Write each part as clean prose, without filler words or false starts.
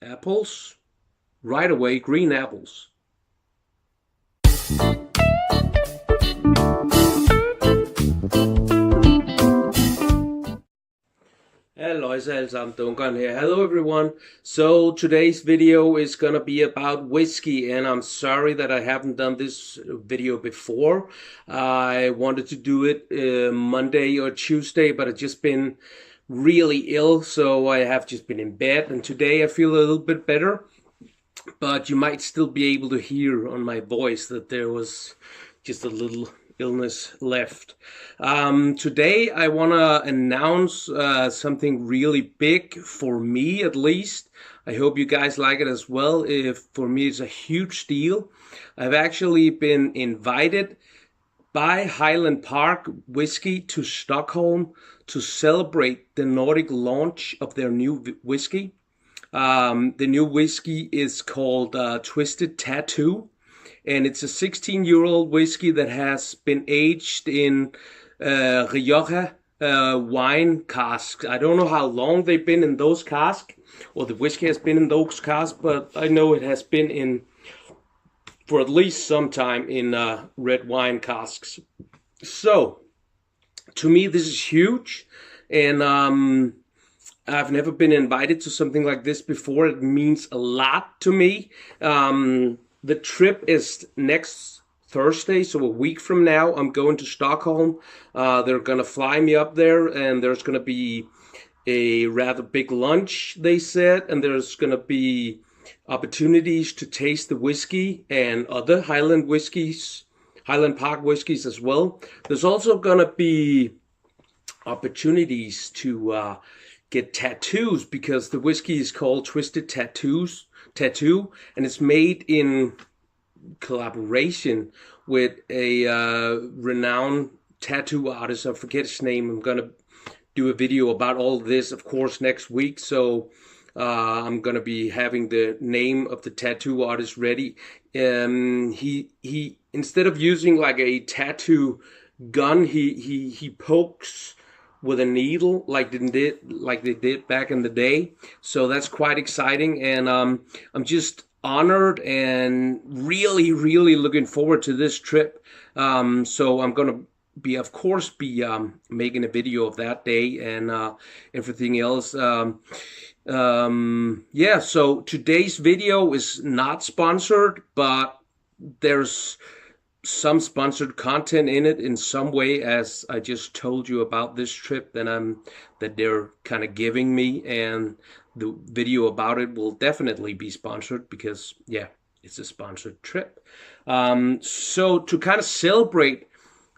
apples. Right away, green apples. Halløjsa alle sammen, Dunkeren here. Hello everyone. So today's video is gonna be about whiskey, and I'm sorry that I haven't done this video before. I wanted to do it Monday or Tuesday, but I've just been really ill, so I have just been in bed, and today I feel a little bit better. But you might still be able to hear on my voice that there was just a little illness left. Today I want to announce something really big for me, at least. I hope you guys like it as well. For me it's a huge deal. I've actually been invited by Highland Park Whiskey to Stockholm to celebrate the Nordic launch of their new whiskey. The new whiskey is called Twisted Tattoo, and it's a 16-year-old whiskey that has been aged in Rioja wine casks. I don't know how long they've been in those casks, or the whiskey has been in those casks, but I know it has been in for at least some time in red wine casks. So, to me, this is huge, and I've never been invited to something like this before. It means a lot to me. The trip is next Thursday, so a week from now, I'm going to Stockholm. They're going to fly me up there, and there's going to be a rather big lunch, they said, and there's going to be opportunities to taste the whiskey and other Highland whiskeys, Highland Park whiskeys as well. There's also going to be opportunities to get tattoos, because the whiskey is called Twisted Tattoo, and it's made in collaboration with a renowned tattoo artist. I forget his name. I'm gonna do a video about all this, of course, next week. So I'm gonna be having the name of the tattoo artist ready. He instead of using like a tattoo gun, he pokes with a needle like they did back in the day. So that's quite exciting, and I'm just honored and really looking forward to this trip. So I'm gonna be, of course, making a video of that day and everything else. Yeah, so today's video is not sponsored, but there's some sponsored content in it in some way, as I just told you about this trip that they're kind of giving me, and the video about it will definitely be sponsored because, yeah, it's a sponsored trip. So to kind of celebrate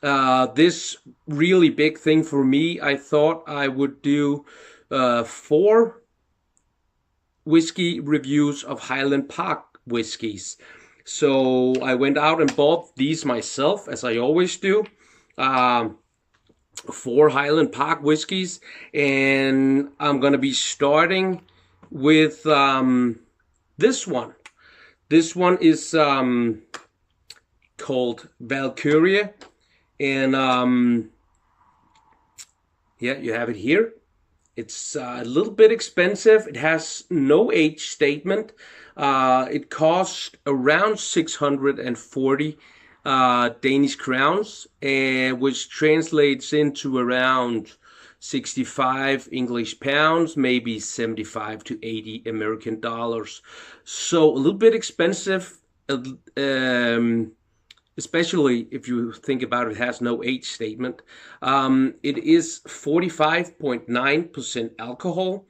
this really big thing for me, I thought I would do 4 whiskey reviews of Highland Park whiskeys. So I went out and bought these myself, as I always do. 4 Highland Park whiskeys, and I'm gonna be starting with this one. This one is called Valkyrie, and yeah, you have it here. It's a little bit expensive. It has no age statement. It cost around 640 Danish crowns, which translates into around 65 English pounds, maybe 75 to 80 American dollars. So a little bit expensive, especially if you think about it, it has no age statement. It is 45.9% alcohol,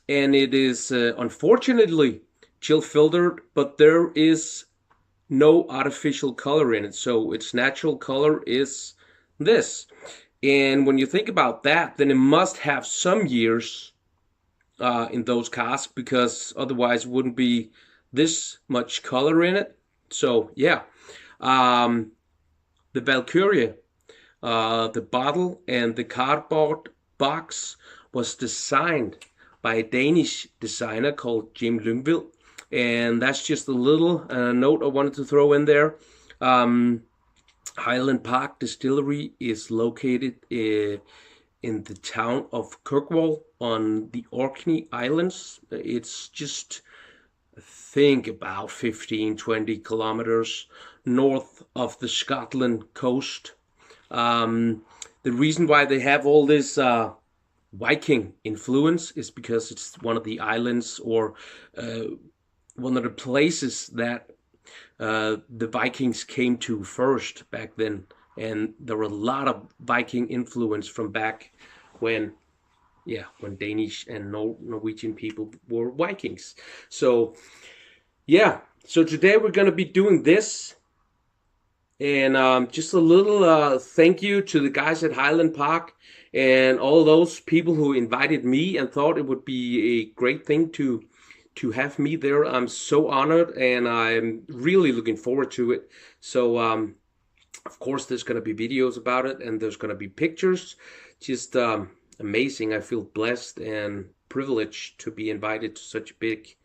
and it is unfortunately chill filtered, but there is no artificial color in it, so its natural color is this. And when you think about that, then it must have some years in those casks, because otherwise it wouldn't be this much color in it. So yeah, the Valkyrie, the bottle and the cardboard box was designed by a Danish designer called Jim Lyngvild. And that's just a little note I wanted to throw in there. Highland Park Distillery is located in the town of Kirkwall on the Orkney Islands. It's just I think about 15-20 kilometers north of the Scotland coast. The reason why they have all this Viking influence is because it's one of the islands, or one of the places that the Vikings came to first back then. And there were a lot of Viking influence from back when, yeah, when Danish and Norwegian people were Vikings. So, yeah, so today we're going to be doing this. And just a little thank you to the guys at Highland Park and all those people who invited me and thought it would be a great thing to have me there. I'm so honored, and I'm really looking forward to it. So, of course, there's going to be videos about it, and there's going to be pictures. Just amazing. I feel blessed and privileged to be invited to such a big,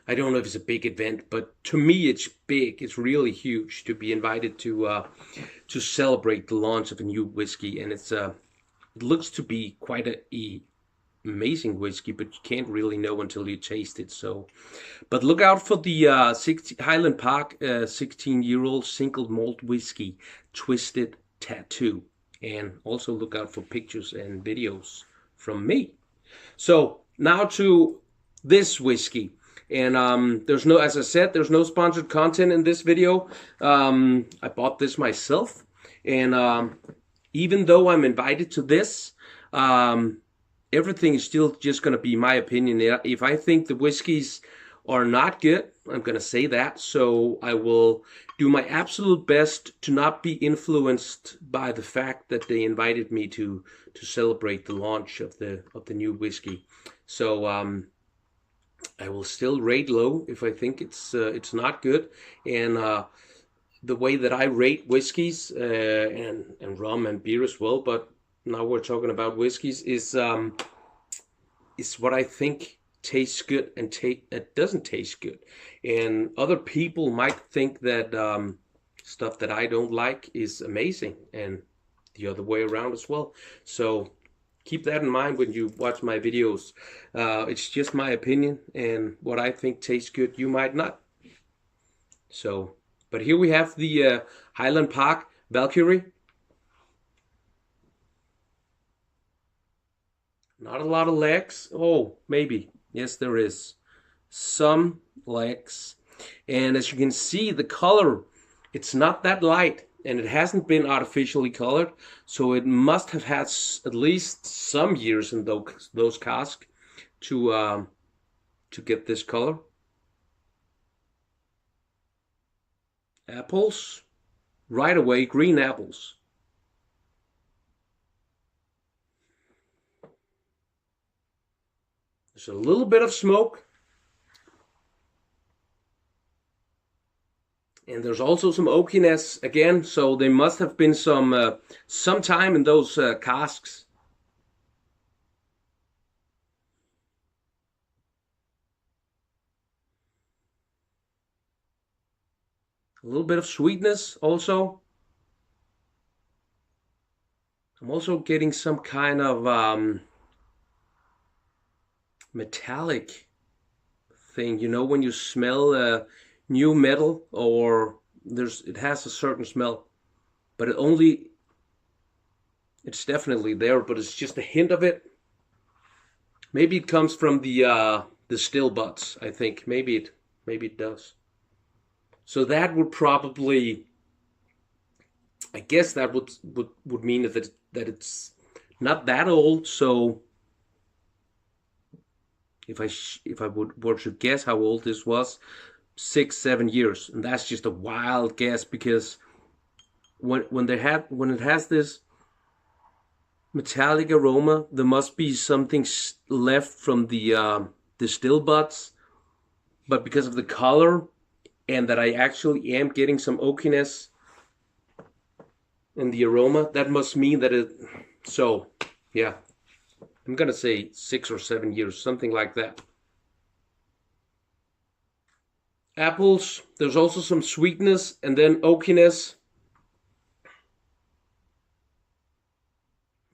I don't know if it's a big event, but to me it's big. It's really huge to be invited to celebrate the launch of a new whiskey, and it looks to be quite a amazing whiskey, but you can't really know until you taste it. So, but look out for the Highland Park 16-year-old single malt whiskey, Twisted Tattoo, and also look out for pictures and videos from me. So now to this whiskey. And there's no, as I said, there's no sponsored content in this video. I bought this myself, and even though I'm invited to this, everything is still just going to be my opinion. If I think the whiskeys are not good, I'm going to say that. So I will do my absolute best to not be influenced by the fact that they invited me to celebrate the launch of the new whiskey. So I will still rate low if I think it's not good. And the way that I rate whiskeys and rum and beer as well, but now we're talking about whiskeys, is what I think tastes good and it doesn't taste good. And other people might think that stuff that I don't like is amazing, and the other way around as well. So keep that in mind when you watch my videos. It's just my opinion, and what I think tastes good, you might not. So, but here we have the Highland Park Valkyrie. Not a lot of legs. Oh, maybe. Yes, there is some legs. And as you can see, the color, it's not that light, and it hasn't been artificially colored. So it must have had at least some years in those casks to get this color. Apples, right away, green apples. There's a little bit of smoke. And there's also some oakiness again, so there must have been some time in those casks. A little bit of sweetness also. I'm also getting some kind of metallic thing. You know, when you smell new metal, or it has a certain smell, but it's definitely there, but it's just a hint of it. Maybe it comes from the still butts. I think maybe it does. So that would probably, I guess that would mean that it's not that old. So if I were to guess how old this was, 6-7 years, and that's just a wild guess, because when it has this metallic aroma, there must be something left from the still butts, but because of the color and that I actually am getting some oakiness in the aroma, that must mean that it. So yeah, I'm gonna say 6 or 7 years, something like that. Apples, there's also some sweetness and then oakiness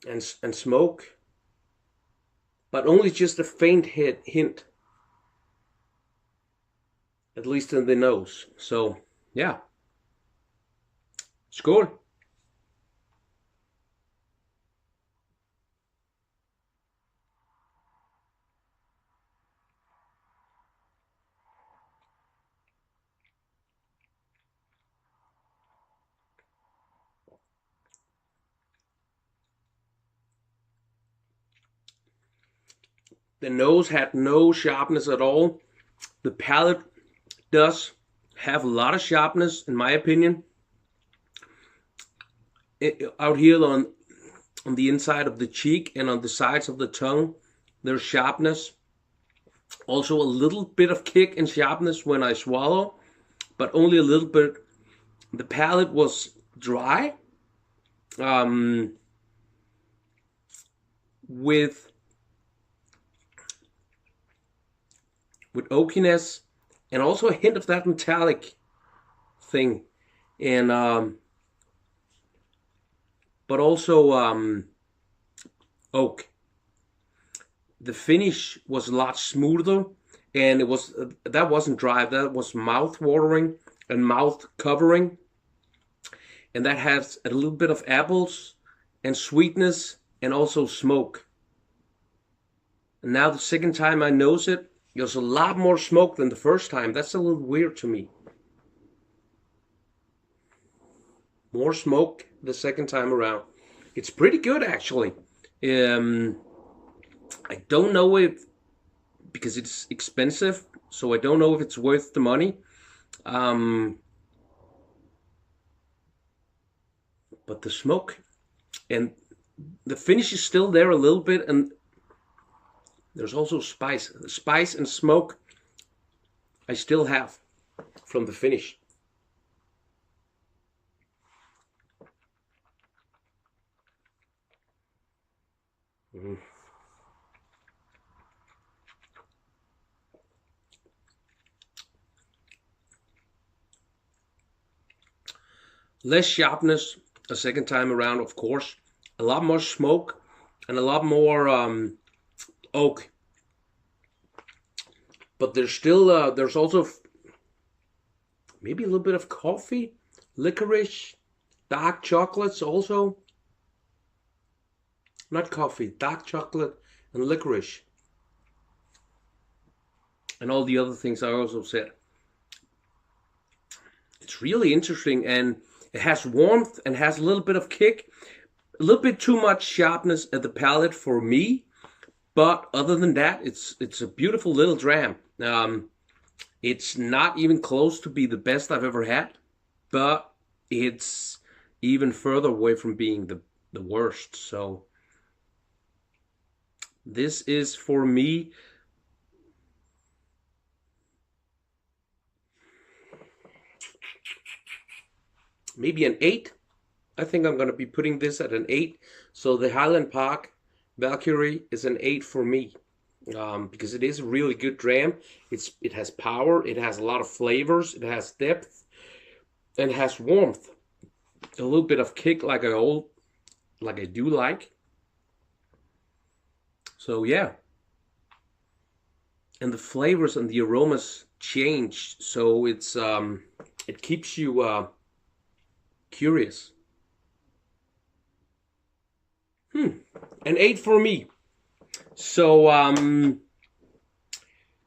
and smoke, but only just a faint hint. at least in the nose. So yeah, skål. The nose had no sharpness at all. The palate does have a lot of sharpness, in my opinion. Out here on the inside of the cheek and on the sides of the tongue, there's sharpness. Also a little bit of kick and sharpness when I swallow, but only a little bit. The palate was dry, with oakiness, and also a hint of that metallic thing, and but also oak. The finish was a lot smoother, and it was that wasn't dry. That was mouth watering and mouth covering, and that has a little bit of apples and sweetness and also smoke. And now the second time I nose it, there's a lot more smoke than the first time. That's a little weird to me. More smoke the second time around. It's pretty good, actually. I don't know if, because it's expensive, so I don't know if it's worth the money. But the smoke and the finish is still there a little bit, and there's also spice. The spice and smoke I still have from the finish. Less sharpness a second time around, of course. A lot more smoke and a lot more oak. But there's still, there's also maybe a little bit of coffee, licorice, dark chocolates also. Not coffee, dark chocolate and licorice. And all the other things I also said. It's really interesting, and it has warmth and has a little bit of kick. A little bit too much sharpness at the palate for me. But other than that, it's a beautiful little dram. It's not even close to be the best I've ever had, but it's even further away from being the worst. So this is, for me, maybe an 8. I think I'm going to be putting this at an 8. So the Highland Park Valkyrie is an 8 for me, because it is a really good dram. It has power, it has a lot of flavors, it has depth, and it has warmth. A little bit of kick like I do like. So yeah. And the flavors and the aromas change, so it's it keeps you curious. An 8 for me. So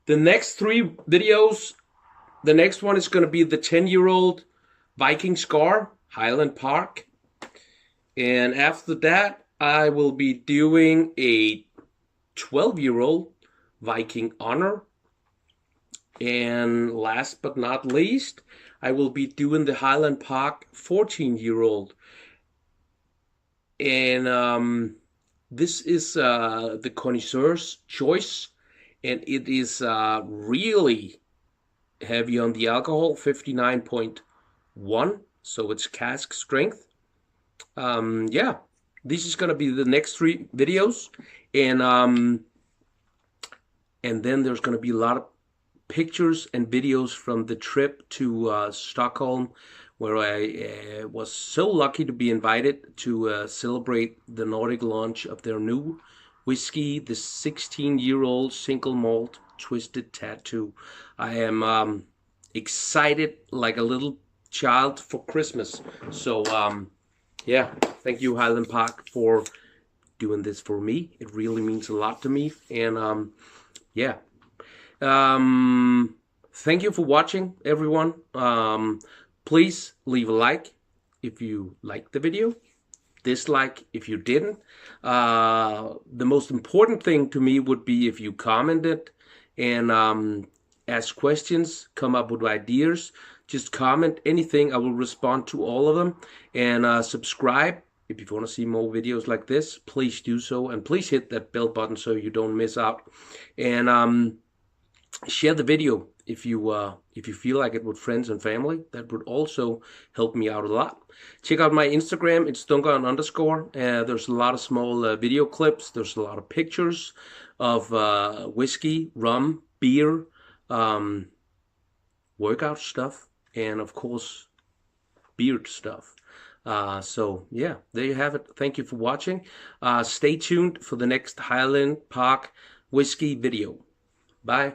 the next 3 videos, the next one is going to be the 10-year-old Viking Scar, Highland Park. And after that, I will be doing a 12-year-old Viking Honor. And last but not least, I will be doing the Highland Park 14-year-old. And this is the connoisseur's choice, and it is really heavy on the alcohol, 59.1, so it's cask strength. Yeah, this is gonna be the next 3 videos, and then there's gonna be a lot of pictures and videos from the trip to Stockholm, where I was so lucky to be invited to celebrate the Nordic launch of their new whiskey, the 16-year-old single malt twisted tattoo. I am excited like a little child for Christmas. So yeah, thank you Highland Park for doing this for me. It really means a lot to me. And yeah, thank you for watching, everyone. Please leave a like if you liked the video, dislike if you didn't. The most important thing to me would be if you commented and ask questions, come up with ideas. Just comment anything. I will respond to all of them. And subscribe if you want to see more videos like this. Please do so, and please hit that bell button so you don't miss out. And share the video if you feel like it with friends and family. That would also help me out a lot. Check out my Instagram. It's Duncan_. There's a lot of small video clips. There's a lot of pictures of whiskey, rum, beer, workout stuff, and of course beard stuff. So yeah, there you have it. Thank you for watching. Stay tuned for the next Highland Park whiskey video. Bye.